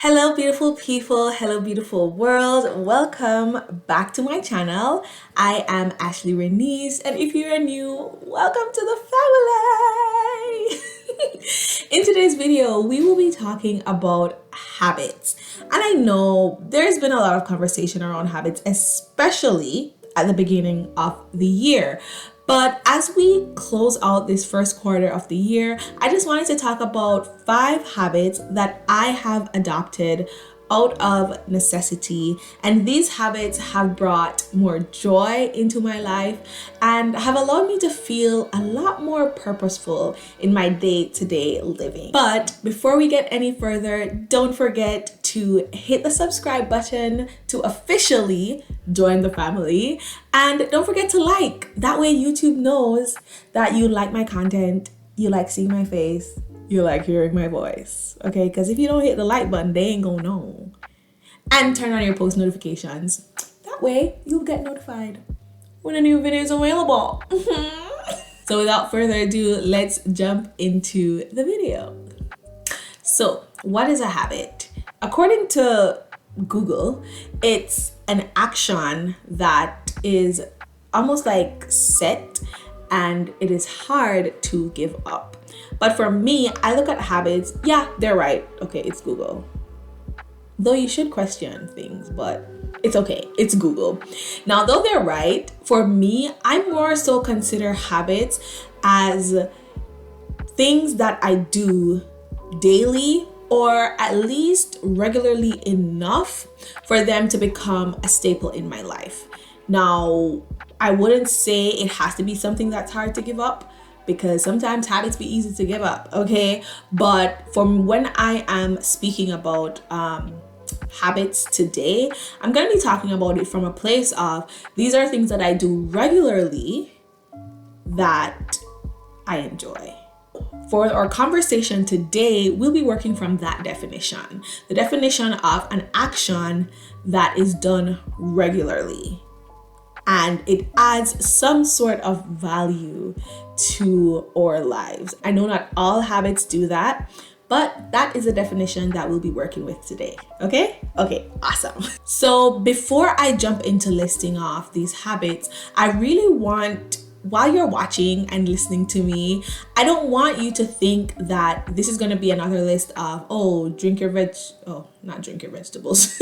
Hello, beautiful people. Hello, beautiful world. Welcome back to my channel. I am Ashlee Renise, and if you're new, welcome to the family. In today's video, we will be talking about habits. And I know there's been a lot of conversation around habits, especially at the beginning of the year. But as we close out this first quarter of the year, I just wanted to talk about 5 habits that I have adopted out of necessity. And these habits have brought more joy into my life and have allowed me to feel a lot more purposeful in my day-to-day living. But before we get any further, don't forget to hit the subscribe button to officially join the family. And don't forget to like. That way YouTube knows that you like my content, you like seeing my face, you like hearing my voice. Okay, because if you don't hit the like button, they ain't gonna know. And turn on your post notifications. That way you'll get notified when a new video is available. So without further ado, let's jump into the video. So what is a habit? According to Google, it's an action that is almost like set and it is hard to give up. But for me, I look at habits, yeah, they're right. Okay, it's Google. Though you should question things, but it's okay. It's Google. Now, though they're right, for me, I more so consider habits as things that I do daily or at least regularly enough for them to become a staple in my life. Now, I wouldn't say it has to be something that's hard to give up because sometimes habits be easy to give up, okay? But from when I am speaking about habits today, I'm gonna be talking about it from a place of these are things that I do regularly that I enjoy. For our conversation today, we'll be working from that definition. The definition of an action that is done regularly. And it adds some sort of value to our lives. I know not all habits do that, but that is a definition that we'll be working with today. Okay? Okay, awesome. So before I jump into listing off these habits, I really want, while you're watching and listening to me, I don't want you to think that this is going to be another list of, drink your vegetables.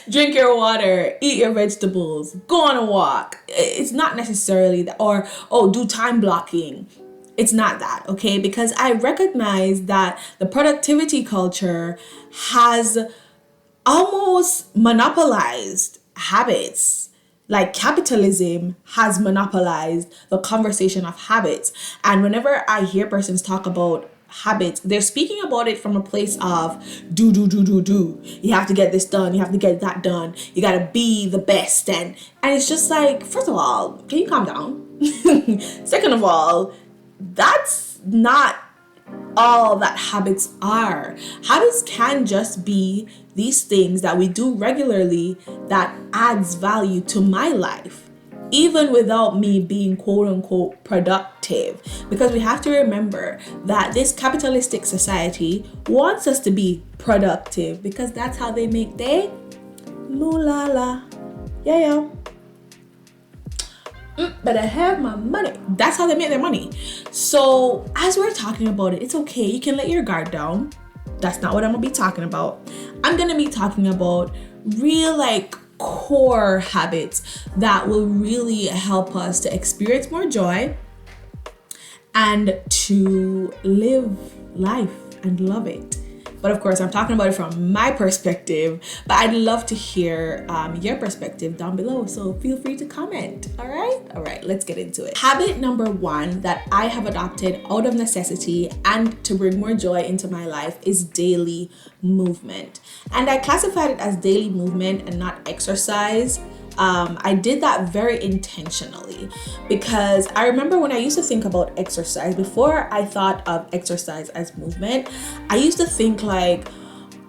Drink your water, eat your vegetables, go on a walk. It's not necessarily that, or, do time blocking. It's not that, okay? Because I recognize that the productivity culture has almost monopolized habits. Like capitalism has monopolized the conversation of habits. And whenever I hear persons talk about habits, they're speaking about it from a place of do. You have to get this done. You have to get that done. You got to be the best. And it's just like, first of all, can you calm down? Second of all, that's not all that habits are. Habits can just be these things that we do regularly that adds value to my life, even without me being quote unquote productive. Because we have to remember that this capitalistic society wants us to be productive because that's how they make their moolah. Yeah. Better have my money. That's how they make their money. So as we're talking about it, it's okay. You can let your guard down. That's not what I'm gonna be talking about. I'm gonna be talking about real core habits that will really help us to experience more joy and to live life and love it. But of course, I'm talking about it from my perspective, but I'd love to hear your perspective down below. So feel free to comment. All right, let's get into it. Habit number 1 that I have adopted out of necessity and to bring more joy into my life is daily movement. And I classified it as daily movement and not exercise. I did that very intentionally because I remember when I used to think about exercise, before I thought of exercise as movement, I used to think like,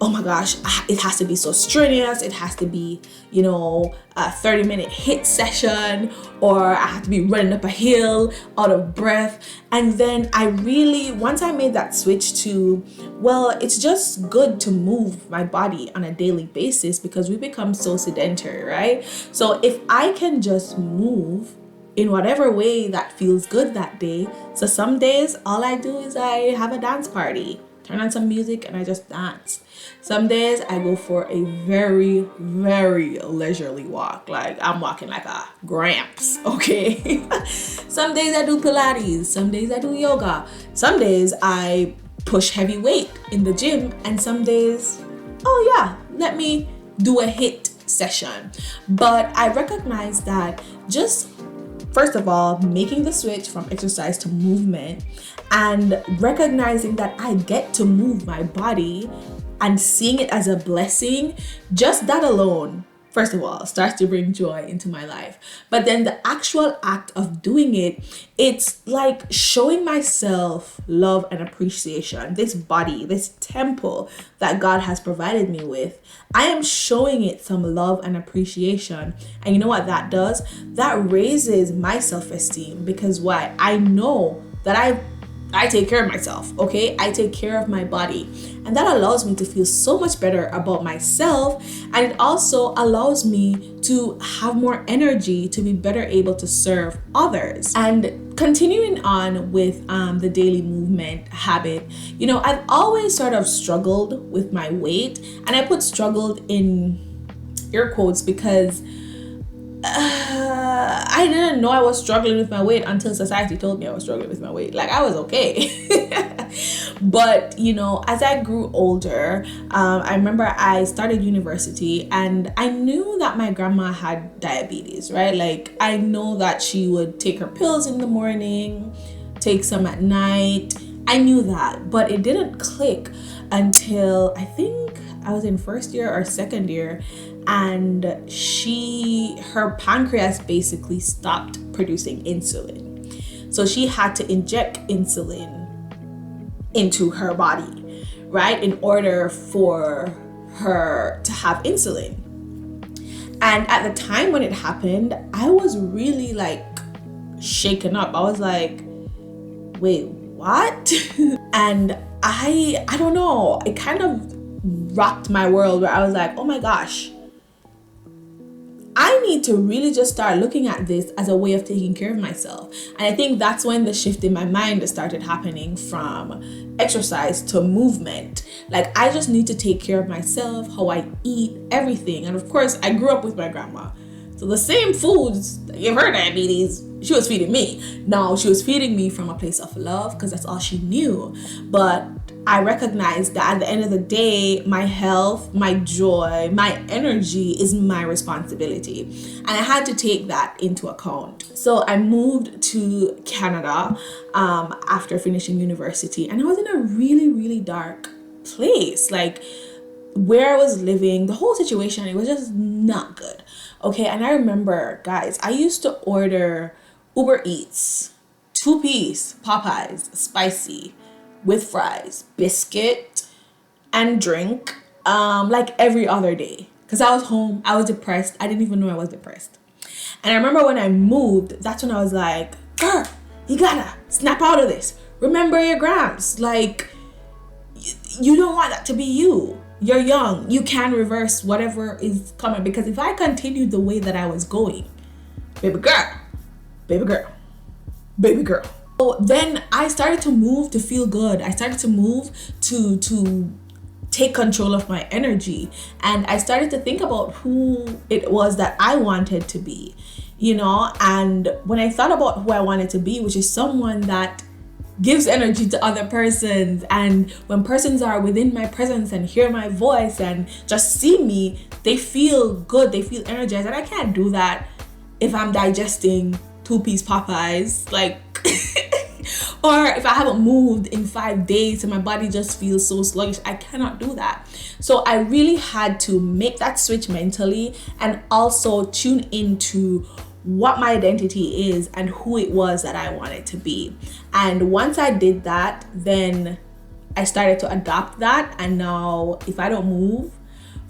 oh my gosh, it has to be so strenuous. It has to be, a 30-minute HIIT session, or I have to be running up a hill out of breath. And then once I made that switch to, well, it's just good to move my body on a daily basis because we become so sedentary, right? So if I can just move in whatever way that feels good that day. So some days all I do is I have a dance party, turn on some music, and I just dance. Some days I go for a very, very leisurely walk. Like I'm walking like a gramps, okay? Some days I do Pilates. Some days I do yoga. Some days I push heavy weight in the gym. And some days, oh yeah, let me do a HIIT session. But I recognize that just first of all, making the switch from exercise to movement and recognizing that I get to move my body and seeing it as a blessing, just that alone, first of all, starts to bring joy into my life. But then the actual act of doing it, it's like showing myself love and appreciation. This body, this temple that God has provided me with, I am showing it some love and appreciation. And you know what that does? That raises my self-esteem, because why? I know that I take care of myself, okay? I take care of my body. And that allows me to feel so much better about myself. And it also allows me to have more energy to be better able to serve others. And continuing on with the daily movement habit, I've always sort of struggled with my weight. And I put struggled in air quotes because I didn't know I was struggling with my weight until society told me I was struggling with my weight. Like I was okay. But, as I grew older, I remember I started university and I knew that my grandma had diabetes, right? Like I know that she would take her pills in the morning, take some at night. I knew that, but it didn't click until I think I was in first year or second year, and her pancreas basically stopped producing insulin. So she had to inject insulin into her body, right, in order for her to have insulin. And at the time when it happened, I was really like shaken up. I was like, wait, what? And I don't know, it kind of rocked my world where I was like, oh my gosh, I need to really just start looking at this as a way of taking care of myself. And I think that's when the shift in my mind started happening from exercise to movement. Like I just need to take care of myself, how I eat, everything. And of course, I grew up with my grandma. So the same foods that gave her diabetes, she was feeding me. Now, she was feeding me from a place of love because that's all she knew. But I recognized that at the end of the day, my health, my joy, my energy is my responsibility. And I had to take that into account. So I moved to Canada after finishing university. And I was in a really, really dark place. Like where I was living, the whole situation, it was just not good. Okay, and I remember, guys, I used to order Uber Eats, 2-piece Popeyes, spicy, with fries, biscuit, and drink, like every other day. Because I was home, I was depressed. I didn't even know I was depressed. And I remember when I moved, that's when I was like, girl, you gotta snap out of this. Remember your grams. Like, you don't want that to be you. You're young. You can reverse whatever is coming. Because if I continued the way that I was going, baby girl, baby girl, baby girl. So then I started to move to feel good. I started to move to take control of my energy. And I started to think about who it was that I wanted to be, And when I thought about who I wanted to be, which is someone that gives energy to other persons, and when persons are within my presence and hear my voice and just see me, they feel good, they feel energized. And I can't do that if I'm digesting 2-piece Popeyes, like or if I haven't moved in 5 days and my body just feels so sluggish. I cannot do that. So I really had to make that switch mentally and also tune into what my identity is and who it was that I wanted to be. And once I did that, then I started to adopt that, and now if I don't move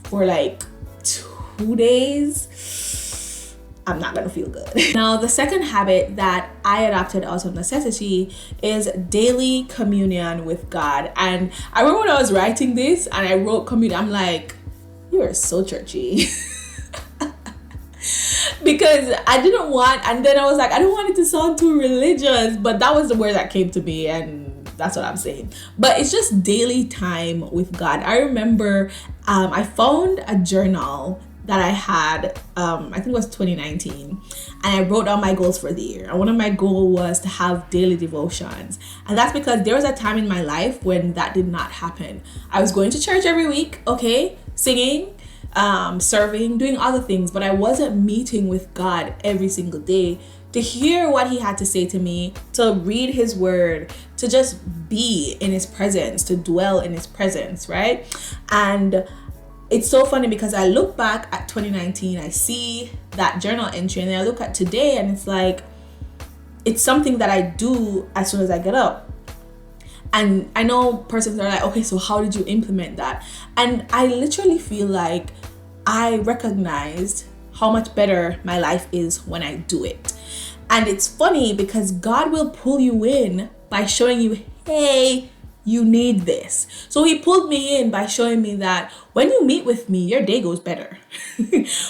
for like 2 days, I'm not gonna feel good. Now, the second habit that I adopted out of necessity is daily communion with God. And I remember when I was writing this and I wrote communion, I'm like, you are so churchy. Because I didn't want, and then I was like, I don't want it to sound too religious, but that was the word that came to me, and that's what I'm saying. But it's just daily time with God. I remember I found a journal that I had, I think it was 2019, and I wrote down my goals for the year. And one of my goals was to have daily devotions. And that's because there was a time in my life when that did not happen. I was going to church every week, okay, singing, serving, doing other things, but I wasn't meeting with God every single day to hear what he had to say to me, to read his word, to just be in his presence, to dwell in his presence, right? And it's so funny because I look back at 2019, I see that journal entry, and then I look at today, and it's like, it's something that I do as soon as I get up. And I know persons are like, okay, so how did you implement that? And I literally feel like I recognized how much better my life is when I do it. And it's funny because God will pull you in by showing you, hey, you need this. So he pulled me in by showing me that when you meet with me, your day goes better.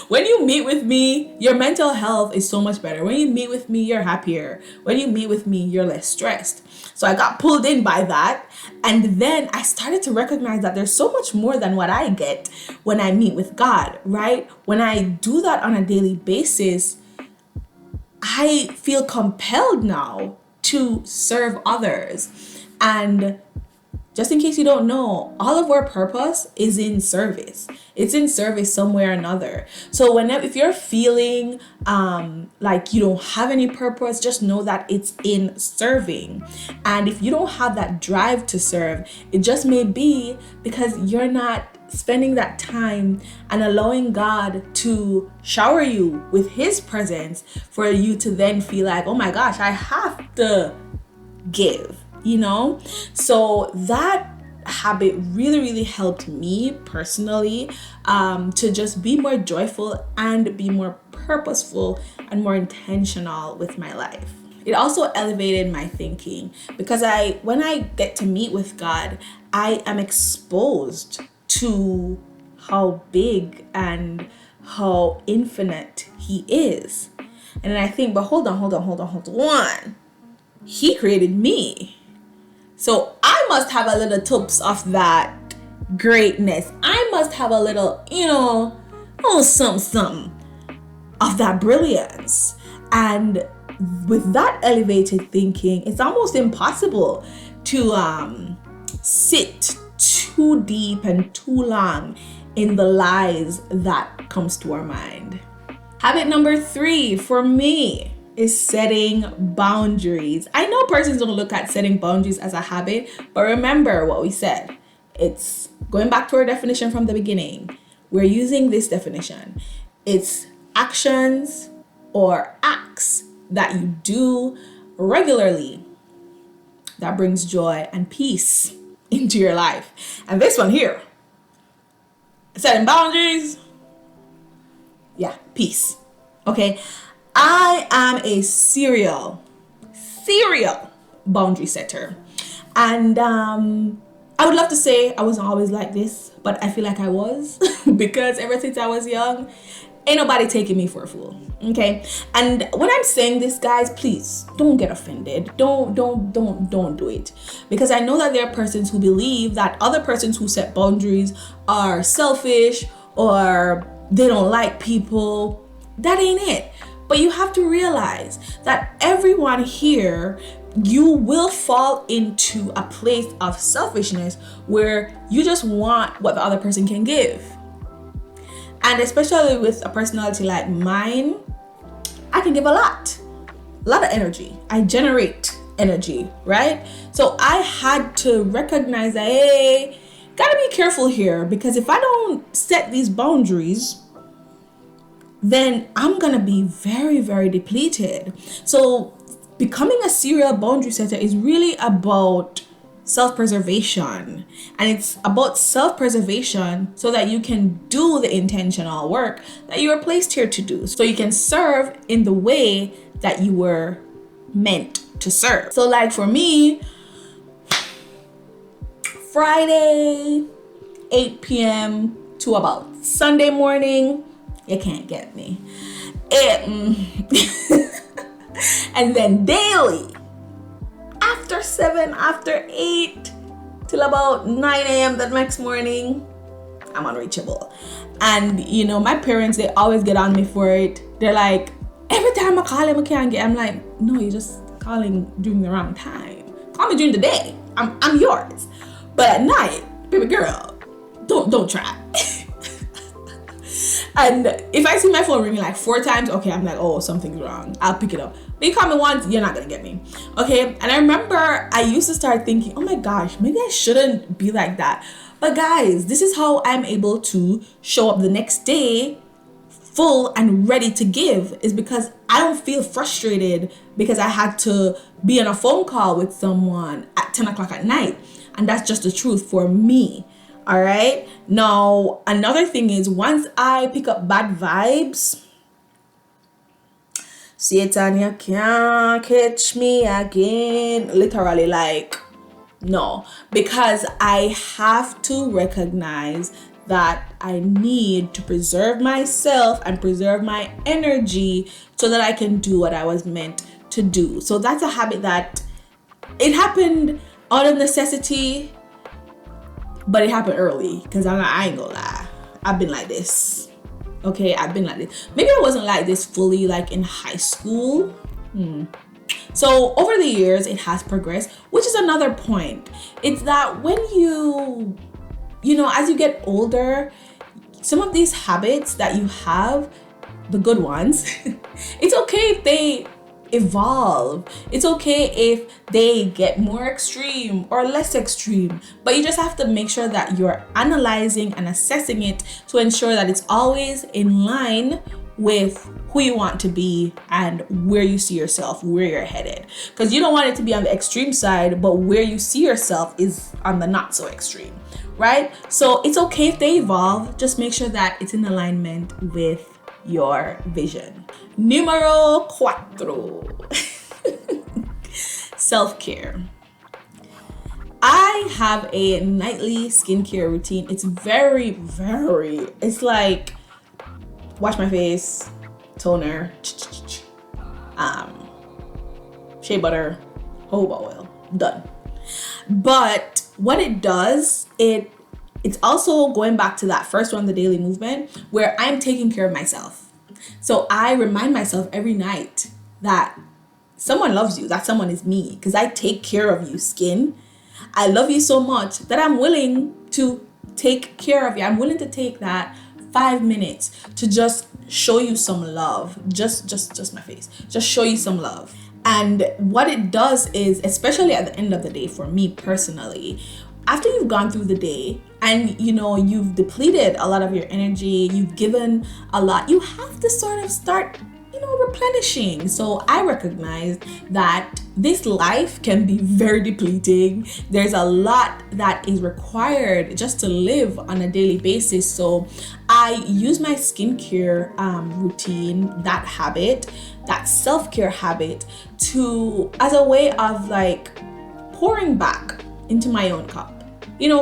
When you meet with me, your mental health is so much better. When you meet with me, you're happier. When you meet with me, you're less stressed. So I got pulled in by that. And then I started to recognize that there's so much more than what I get when I meet with God, right? When I do that on a daily basis, I feel compelled now to serve others. And just in case you don't know, all of our purpose is in service. It's in service somewhere or another. So if you're feeling like you don't have any purpose, just know that it's in serving. And if you don't have that drive to serve, it just may be because you're not spending that time and allowing God to shower you with his presence for you to then feel like, oh my gosh, I have to give. So that habit really helped me personally to just be more joyful and be more purposeful and more intentional with my life. It also elevated my thinking because when I get to meet with God, I am exposed to how big and how infinite he is. And then I think, but hold on. He created me. So I must have a little tips of that greatness. I must have a little, something of that brilliance. And with that elevated thinking, it's almost impossible to sit too deep and too long in the lies that comes to our mind. Habit number 3 for me is setting boundaries. I know persons don't look at setting boundaries as a habit, but remember what we said. It's going back to our definition from the beginning. We're using this definition. It's actions or acts that you do regularly that brings joy and peace into your life. And this one here, setting boundaries, peace. Okay. I am a serial boundary setter. And I would love to say I wasn't always like this, but I feel like I was because ever since I was young, ain't nobody taking me for a fool. Okay. And when I'm saying this, guys, please don't get offended. Don't do it. Because I know that there are persons who believe that other persons who set boundaries are selfish or they don't like people. That ain't it. But you have to realize that everyone here, you will fall into a place of selfishness where you just want what the other person can give. And especially with a personality like mine, I can give a lot of energy. I generate energy, right? So I had to recognize that, hey, gotta be careful here, because if I don't set these boundaries, then I'm gonna be very, very depleted. So becoming a serial boundary setter is really about self-preservation. And it's about self-preservation so that you can do the intentional work that you were placed here to do. So you can serve in the way that you were meant to serve. So like for me, Friday, 8 p.m. to about Sunday morning, you can't get me. And then daily, after 7, after 8, till about 9 a.m. that next morning, I'm unreachable. And you know, my parents, they always get on me for it. They're like, every time I call him, I can't get. I'm like, no, you're just calling during the wrong time. Call me during the day. I'm yours. But at night, baby girl, don't try. And if I see my phone ringing like 4 times, okay, I'm like, oh, something's wrong. I'll pick it up. But you call me once, you're not gonna get me. Okay. And I remember I used to start thinking, oh my gosh, maybe I shouldn't be like that. But guys, this is how I'm able to show up the next day full and ready to give, is because I don't feel frustrated because I had to be on a phone call with someone at 10 o'clock at night. And that's just the truth for me. All right. Now, another thing is, once I pick up bad vibes, Satan, you can't catch me again. Literally, like, no, because I have to recognize that I need to preserve myself and preserve my energy so that I can do what I was meant to do. So that's a habit that it happened out of necessity, but it happened early, because I ain't gonna lie, I've been like this. Okay, I've been like this. Maybe I wasn't like this fully like in high school. So over the years, it has progressed, which is another point. It's that when you know, as you get older, some of these habits that you have, the good ones, it's okay if they evolve. It's okay if they get more extreme or less extreme, but you just have to make sure that you're analyzing and assessing it to ensure that it's always in line with who you want to be and where you see yourself, where you're headed. Because you don't want it to be on the extreme side, but where you see yourself is on the not so extreme, right? So it's okay if they evolve, just make sure that it's in alignment with your vision. Numero 4. Self-care. I have a nightly skincare routine. It's it's like wash my face, toner, shea butter, jojoba oil, done. But what it does, it's also going back to that first one, the daily movement, where I'm taking care of myself. So I remind myself every night that someone loves you, that someone is me, because I take care of you, skin. I love you so much that I'm willing to take care of you. I'm willing to take that 5 minutes to just show you some love. Just my face. Just show you some love. And what it does is, especially at the end of the day, for me personally, after you've gone through the day and you know you've depleted a lot of your energy, you've given a lot, you have to sort of start replenishing. So I recognize that this life can be very depleting. There's a lot that is required just to live on a daily basis. So I use my skincare routine, that habit, that self-care habit, as a way of like pouring back into my own cup.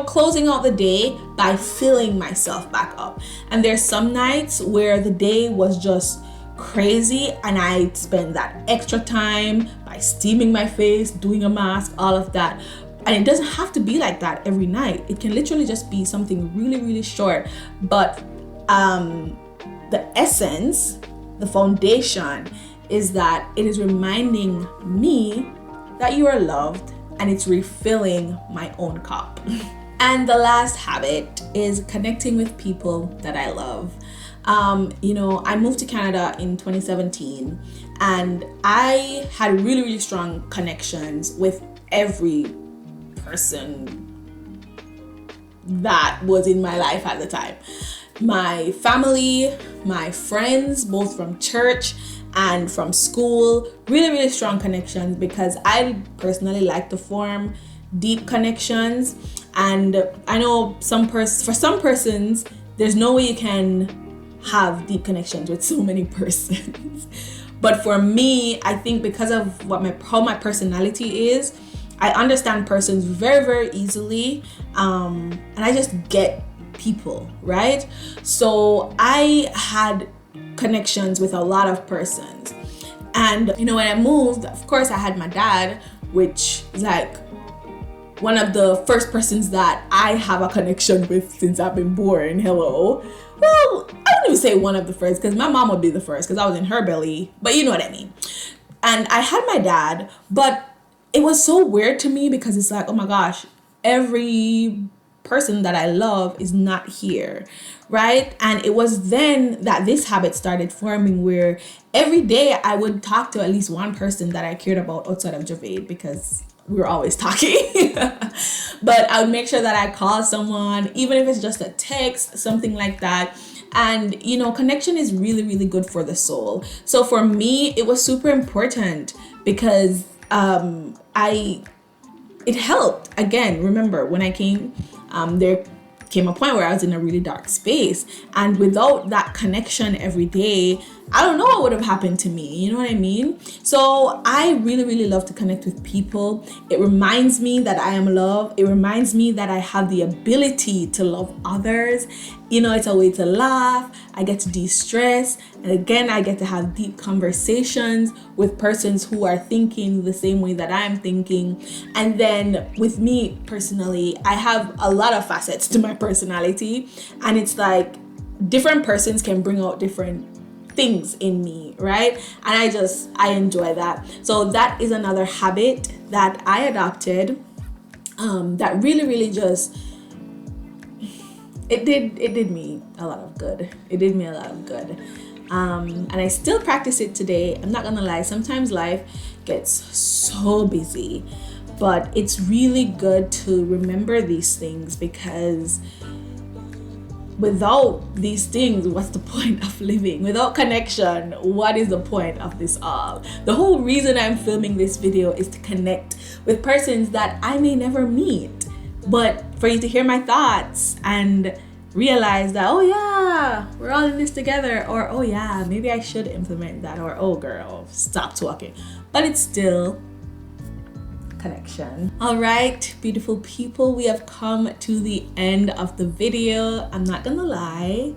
Closing out the day by filling myself back up. And there's some nights where the day was just crazy and I spend that extra time by steaming my face, doing a mask, all of that. And it doesn't have to be like that every night. It can literally just be something really, really short. But the essence, the foundation is that it is reminding me that you are loved and it's refilling my own cup. And the last habit is connecting with people that I love. I moved to Canada in 2017 and I had really, really strong connections with every person that was in my life at the time. My family, my friends, both from church and from school, really, really strong connections because I personally like to form deep connections. And I know for some persons, there's no way you can have deep connections with so many persons. But for me, I think because of how my personality is, I understand persons very, very easily, and I just get people, right? So I had connections with a lot of persons. And when I moved, of course I had my dad, which is like one of the first persons that I have a connection with since I've been born. Hello. Well, I wouldn't even say one of the first, because my mom would be the first because I was in her belly, but you know what I mean. And I had my dad, but it was so weird to me because it's like, oh my gosh, every person that I love is not here, right? And it was then that this habit started forming, where every day I would talk to at least one person that I cared about outside of Javed, because we were always talking. But I would make sure that I call someone, even if it's just a text, something like that. And connection is really, really good for the soul. So for me, it was super important because it helped. Again, remember when I came, there came a point where I was in a really dark space, and without that connection every day, I don't know what would have happened to me. You know what I mean? So I really, really love to connect with people. It reminds me that I am loved. It reminds me that I have the ability to love others. It's a way to laugh. I get to de-stress. And again, I get to have deep conversations with persons who are thinking the same way that I'm thinking. And then with me personally, I have a lot of facets to my personality. And it's like different persons can bring out different things in me, right? And I enjoy that. So that is another habit that I adopted, that really, really just it did me a lot of good. It did me a lot of good. And I still practice it today. I'm not gonna lie, sometimes life gets so busy, but it's really good to remember these things, because without these things, what's the point of living? Without connection, what is the point of this all? The whole reason I'm filming this video is to connect with persons that I may never meet, but for you to hear my thoughts and realize that, oh yeah, we're all in this together, or oh yeah, maybe I should implement that, or oh girl, stop talking. But it's still connection. All right, beautiful people, we have come to the end of the video. I'm not gonna lie,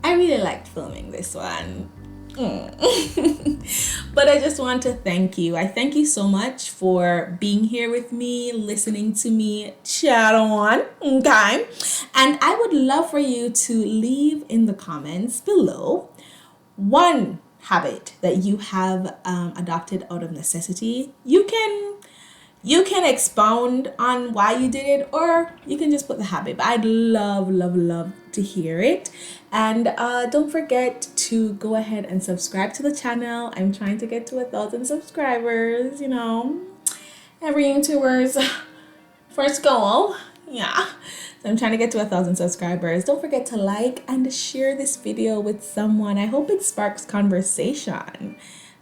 I really liked filming this one. But I just want to thank you. I thank you so much for being here with me, listening to me chat on, okay? And I would love for you to leave in the comments below one habit that you have adopted out of necessity. You can expound on why you did it, or you can just put the habit. But I'd love, love, love to hear it. And don't forget to go ahead and subscribe to the channel. I'm trying to get to 1,000 subscribers, every YouTuber's first goal. Yeah. So I'm trying to get to 1,000 subscribers. Don't forget to like and share this video with someone. I hope it sparks conversation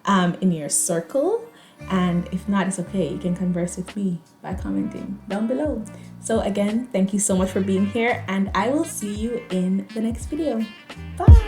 in your circle. And if not, it's okay. You can converse with me by commenting down below. So again, thank you so much for being here, and I will see you in the next video. Bye.